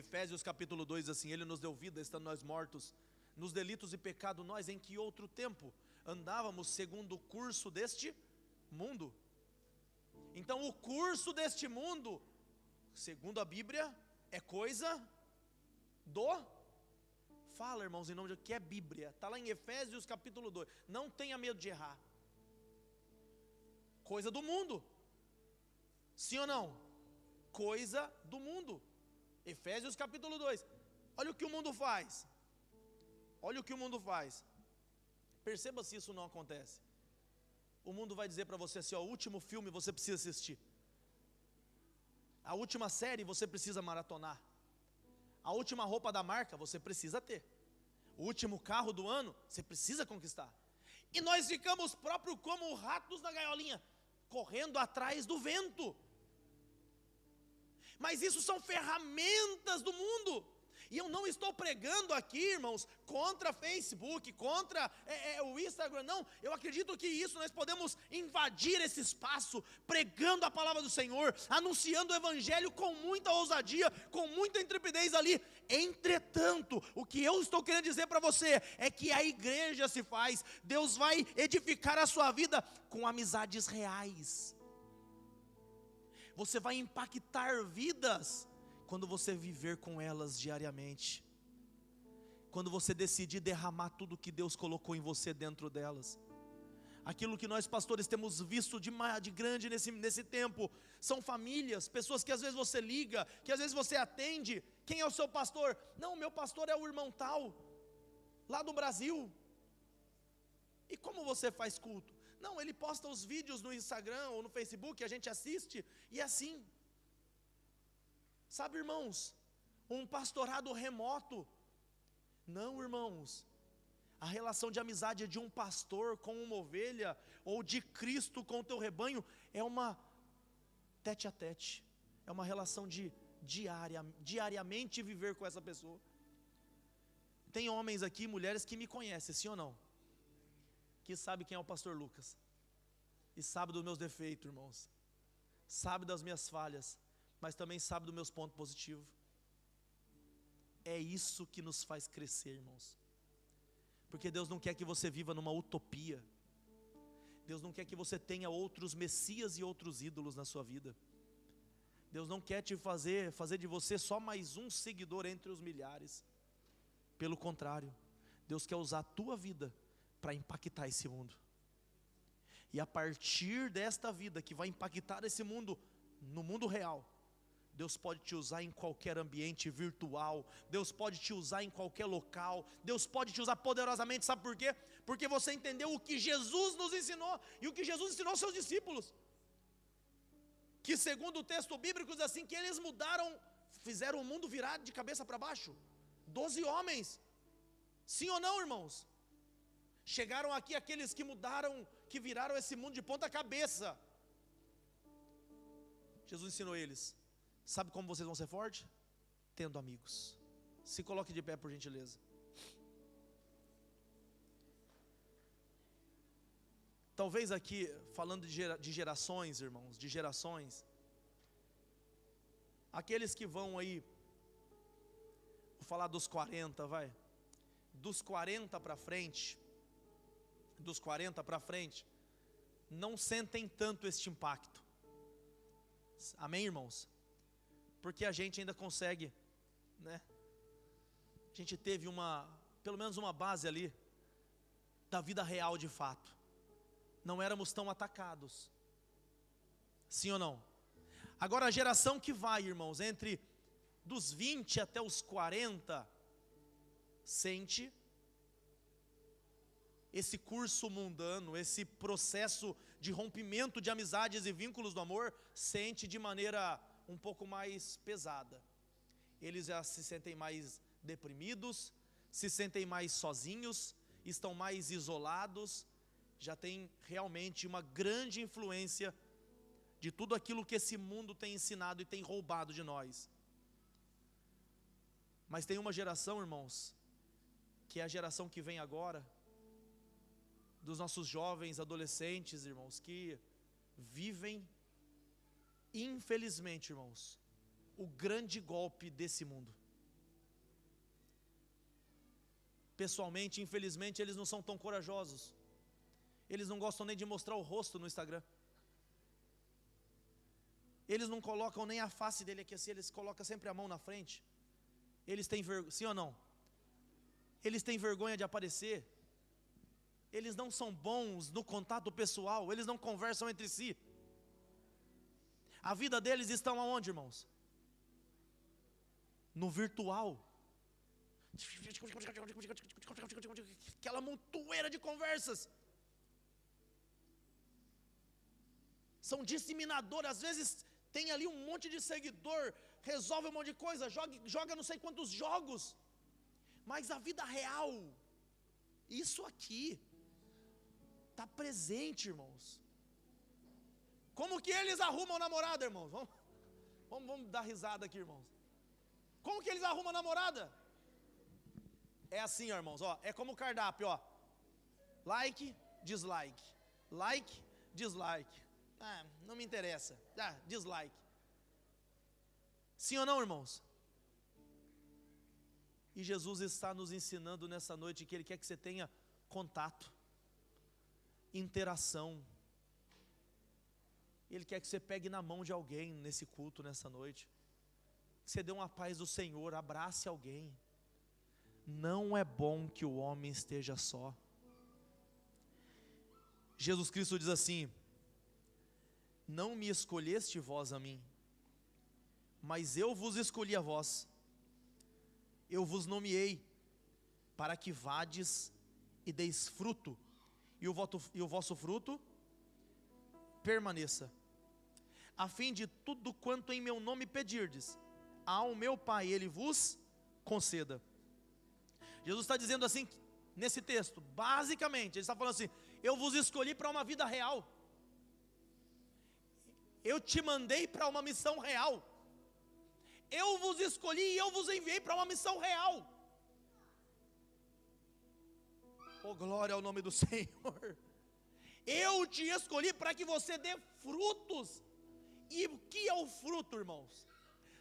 Efésios capítulo 2 diz assim: Ele nos deu vida, estando nós mortos nos delitos e pecado, nós em que outro tempo andávamos segundo o curso deste mundo. Então o curso deste mundo, segundo a Bíblia, é coisa do... Fala, irmãos, em nome de Deus, que é Bíblia. Está lá em Efésios capítulo 2. Não tenha medo de errar. Coisa do mundo. Sim ou não? Coisa do mundo. Efésios capítulo 2. Olha o que o mundo faz. Olha o que o mundo faz. Perceba se isso não acontece. O mundo vai dizer para você assim: ó, o último filme você precisa assistir. A última série você precisa maratonar. A última roupa da marca você precisa ter. O último carro do ano você precisa conquistar. E nós ficamos próprio como ratos na gaiolinha, correndo atrás do vento. Mas isso são ferramentas do mundo. E eu não estou pregando aqui, irmãos, contra Facebook, contra o Instagram, não. Eu acredito que isso nós podemos invadir esse espaço, pregando a palavra do Senhor, anunciando o Evangelho com muita ousadia, com muita intrepidez ali. Entretanto, o que eu estou querendo dizer para você é que a igreja se faz, Deus vai edificar a sua vida com amizades reais. Você vai impactar vidas quando você viver com elas diariamente, quando você decidir derramar tudo que Deus colocou em você dentro delas. Aquilo que nós pastores temos visto de grande nesse tempo, são famílias, pessoas que às vezes você liga, que às vezes você atende. Quem é o seu pastor? Não, meu pastor é o irmão tal, lá do Brasil. E como você faz culto? Não, ele posta os vídeos no Instagram ou no Facebook, a gente assiste, e é assim. Sabe, irmãos, um pastorado remoto. Não, irmãos, a relação de amizade de um pastor com uma ovelha, ou de Cristo com o teu rebanho, é uma tete a tete, é uma relação de diariamente viver com essa pessoa. Tem homens aqui, mulheres que me conhecem, sim ou não? Que sabe quem é o pastor Lucas, e sabe dos meus defeitos, irmãos, sabe das minhas falhas, mas também sabe dos meus pontos positivos. É isso que nos faz crescer, irmãos. Porque Deus não quer que você viva numa utopia. Deus não quer que você tenha outros messias e outros ídolos na sua vida. Deus não quer te fazer de você só mais um seguidor entre os milhares. Pelo contrário, Deus quer usar a tua vida para impactar esse mundo. E a partir desta vida que vai impactar esse mundo, no mundo real, Deus pode te usar em qualquer ambiente virtual, Deus pode te usar em qualquer local, Deus pode te usar poderosamente, sabe por quê? Porque você entendeu o que Jesus nos ensinou, e o que Jesus ensinou aos seus discípulos, que segundo o texto bíblico diz assim, que eles fizeram o mundo virar de cabeça para baixo. 12 homens, sim ou não, irmãos? Chegaram aqui aqueles que viraram esse mundo de ponta cabeça. Jesus ensinou eles: sabe como vocês vão ser fortes? Tendo amigos. Se coloque de pé, por gentileza. Talvez aqui, falando de gerações, irmãos, de gerações, aqueles que vão aí, vou falar dos 40, vai, dos 40 para frente, não sentem tanto este impacto. Amém, irmãos? Porque a gente ainda consegue, né? A gente teve pelo menos uma base ali, da vida real de fato. Não éramos tão atacados. Sim ou não? Agora a geração que vai, irmãos, entre dos 20 até os 40, sente esse curso mundano, esse processo de rompimento de amizades e vínculos do amor, sente de maneira um pouco mais pesada. Eles já se sentem mais deprimidos, se sentem mais sozinhos, estão mais isolados, já tem realmente uma grande influência de tudo aquilo que esse mundo tem ensinado e tem roubado de nós. Mas tem uma geração, irmãos, que é a geração que vem agora, dos nossos jovens, adolescentes, irmãos, que vivem, infelizmente, irmãos, o grande golpe desse mundo. Pessoalmente, infelizmente, eles não são tão corajosos. Eles não gostam nem de mostrar o rosto no Instagram. Eles não colocam nem a face dele aqui assim, eles colocam sempre a mão na frente. Eles têm vergonha, sim ou não? Eles têm vergonha de aparecer. Eles não são bons no contato pessoal, eles não conversam entre si. A vida deles está aonde, irmãos? No virtual. Aquela montoeira de conversas. São disseminadores, às vezes tem ali um monte de seguidor, resolve um monte de coisa, joga não sei quantos jogos. Mas a vida real, isso aqui, está presente, irmãos. Como que eles arrumam namorada, irmãos? Vamos dar risada aqui, irmãos. Como que eles arrumam namorada? É assim, ó, irmãos, ó, é como o cardápio, ó. Like, dislike. Like, dislike. Ah, não me interessa. Ah, dislike. Sim ou não, irmãos? E Jesus está nos ensinando nessa noite que Ele quer que você tenha contato, interação. Ele quer que você pegue na mão de alguém nesse culto, nessa noite. Que você dê uma paz do Senhor, abrace alguém. Não é bom que o homem esteja só. Jesus Cristo diz assim: não me escolheste vós a mim, mas eu vos escolhi a vós. Eu vos nomeei, para que vades e deis fruto, e o vosso fruto permaneça, a fim de tudo quanto em meu nome pedirdes, ao meu Pai Ele vos conceda. Jesus está dizendo assim, nesse texto, basicamente, Ele está falando assim: eu vos escolhi para uma vida real, eu te mandei para uma missão real, eu vos escolhi e eu vos enviei para uma missão real. Oh, glória ao nome do Senhor. Eu te escolhi para que você dê frutos. E o que é o fruto, irmãos?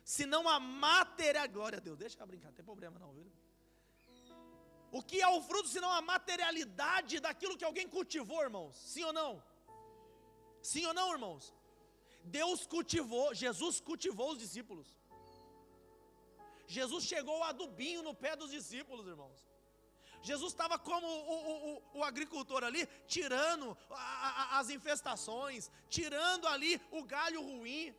Se não a materialidade, glória a Deus, deixa eu brincar, não tem problema não, viu? O que é o fruto se não a materialidade daquilo que alguém cultivou, irmãos? Sim ou não? Sim ou não, irmãos? Deus cultivou, Jesus cultivou os discípulos. Jesus chegou adubinho no pé dos discípulos, irmãos. Jesus estava como o agricultor ali, tirando as infestações, tirando ali o galho ruim,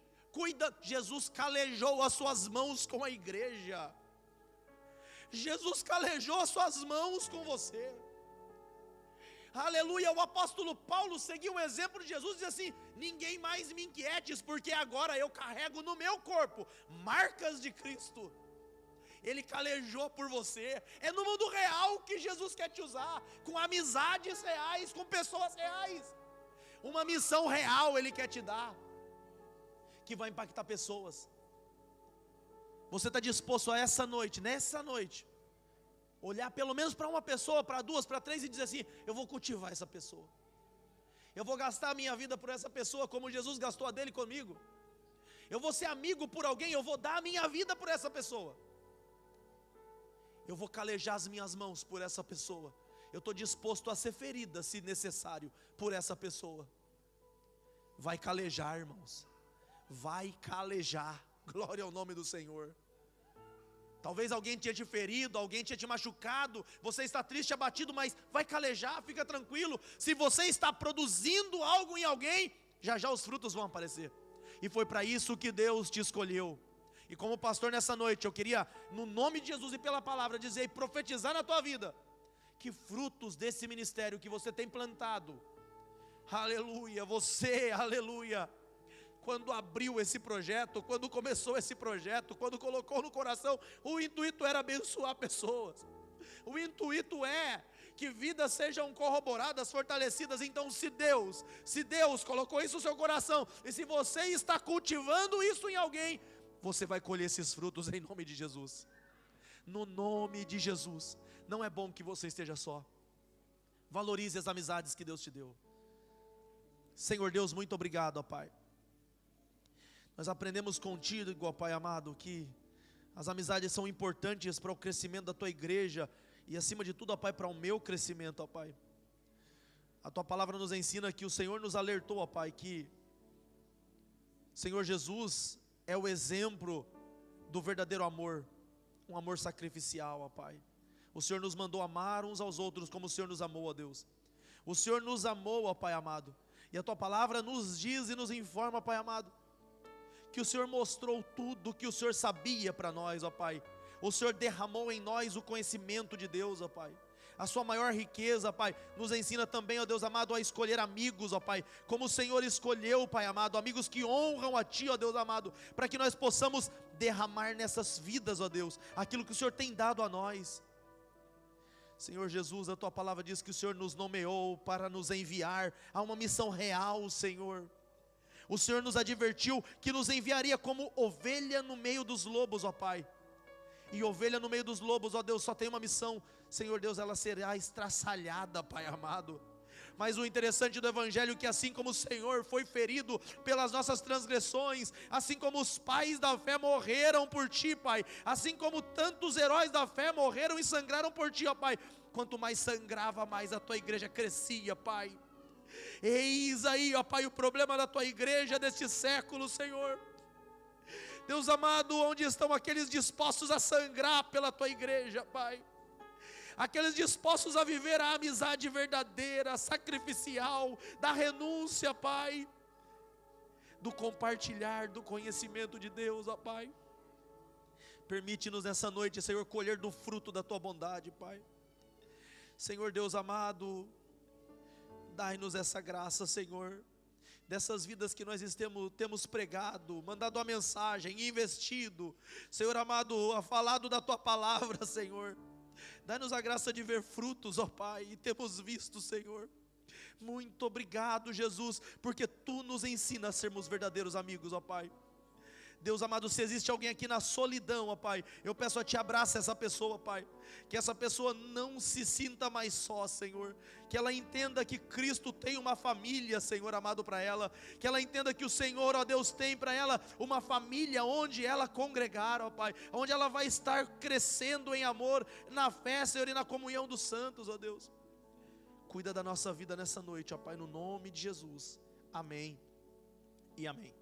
Jesus calejou as suas mãos com a igreja. Jesus calejou as suas mãos com você. Aleluia. O apóstolo Paulo seguiu o exemplo de Jesus e diz assim: ninguém mais me inquietes, porque agora eu carrego no meu corpo marcas de Cristo. Ele calejou por você. É no mundo real que Jesus quer te usar, com amizades reais, com pessoas reais. Uma missão real Ele quer te dar, que vai impactar pessoas. Você está disposto a essa noite, nessa noite, olhar pelo menos para uma pessoa, para duas, para três e dizer assim: eu vou cultivar essa pessoa, eu vou gastar a minha vida por essa pessoa como Jesus gastou a dele comigo. Eu vou ser amigo por alguém, eu vou dar a minha vida por essa pessoa. Eu vou calejar as minhas mãos por essa pessoa. Eu estou disposto a ser ferida, se necessário, por essa pessoa. Vai calejar, irmãos. Vai calejar. Glória ao nome do Senhor. Talvez alguém tenha te ferido, alguém tenha te machucado, você está triste, abatido, mas vai calejar, fica tranquilo. Se você está produzindo algo em alguém, já já os frutos vão aparecer. E foi para isso que Deus te escolheu. E como pastor nessa noite, eu queria, no nome de Jesus e pela palavra, dizer e profetizar na tua vida, que frutos desse ministério que você tem plantado, aleluia, você, aleluia, quando abriu esse projeto, quando começou esse projeto, quando colocou no coração, o intuito era abençoar pessoas, o intuito é que vidas sejam corroboradas, fortalecidas. Então se Deus colocou isso no seu coração, e se você está cultivando isso em alguém, você vai colher esses frutos em nome de Jesus, no nome de Jesus. Não é bom que você esteja só, valorize as amizades que Deus te deu. Senhor Deus, muito obrigado, ó Pai. Nós aprendemos contigo, ó Pai amado, que as amizades são importantes para o crescimento da tua igreja, e acima de tudo, ó Pai, para o meu crescimento, ó Pai. A tua palavra nos ensina que o Senhor nos alertou, ó Pai, que Senhor Jesus é o exemplo do verdadeiro amor, um amor sacrificial, ó Pai. O Senhor nos mandou amar uns aos outros como o Senhor nos amou, ó Deus. O Senhor nos amou, ó Pai amado. E a tua palavra nos diz e nos informa, Pai amado, que o Senhor mostrou tudo que o Senhor sabia para nós, ó Pai. O Senhor derramou em nós o conhecimento de Deus, ó Pai. A sua maior riqueza, Pai, nos ensina também, ó Deus amado, a escolher amigos, ó Pai, como o Senhor escolheu, Pai amado, amigos que honram a Ti, ó Deus amado, para que nós possamos derramar nessas vidas, ó Deus, aquilo que o Senhor tem dado a nós. Senhor Jesus, a Tua palavra diz que o Senhor nos nomeou para nos enviar a uma missão real, Senhor. O Senhor nos advertiu que nos enviaria como ovelha no meio dos lobos, ó Pai. E ovelha no meio dos lobos, ó Deus, só tem uma missão, Senhor Deus, ela será estraçalhada, Pai amado. Mas o interessante do Evangelho é que assim como o Senhor foi ferido pelas nossas transgressões, assim como os pais da fé morreram por Ti, Pai, assim como tantos heróis da fé morreram e sangraram por Ti, ó Pai, quanto mais sangrava, mais a Tua igreja crescia, Pai. Eis aí, ó Pai, o problema da Tua igreja deste século, Senhor. Deus amado, onde estão aqueles dispostos a sangrar pela Tua igreja, Pai? Aqueles dispostos a viver a amizade verdadeira, sacrificial, da renúncia, Pai, do compartilhar do conhecimento de Deus, ó Pai. Permite-nos nessa noite, Senhor, colher do fruto da Tua bondade, Pai. Senhor Deus amado, dai-nos essa graça, Senhor, dessas vidas que nós temos pregado, mandado a mensagem, investido, Senhor amado, falado da Tua palavra, Senhor. Dai-nos a graça de ver frutos, ó Pai, e temos visto, Senhor. Muito obrigado, Jesus, porque Tu nos ensina a sermos verdadeiros amigos, ó Pai. Deus amado, se existe alguém aqui na solidão, ó Pai, eu peço a Ti, abraça essa pessoa, Pai, que essa pessoa não se sinta mais só, Senhor, que ela entenda que Cristo tem uma família, Senhor amado, para ela, que ela entenda que o Senhor, ó Deus, tem para ela uma família onde ela congregar, ó Pai, onde ela vai estar crescendo em amor, na fé, Senhor, e na comunhão dos santos, ó Deus. Cuida da nossa vida nessa noite, ó Pai, no nome de Jesus, amém e amém.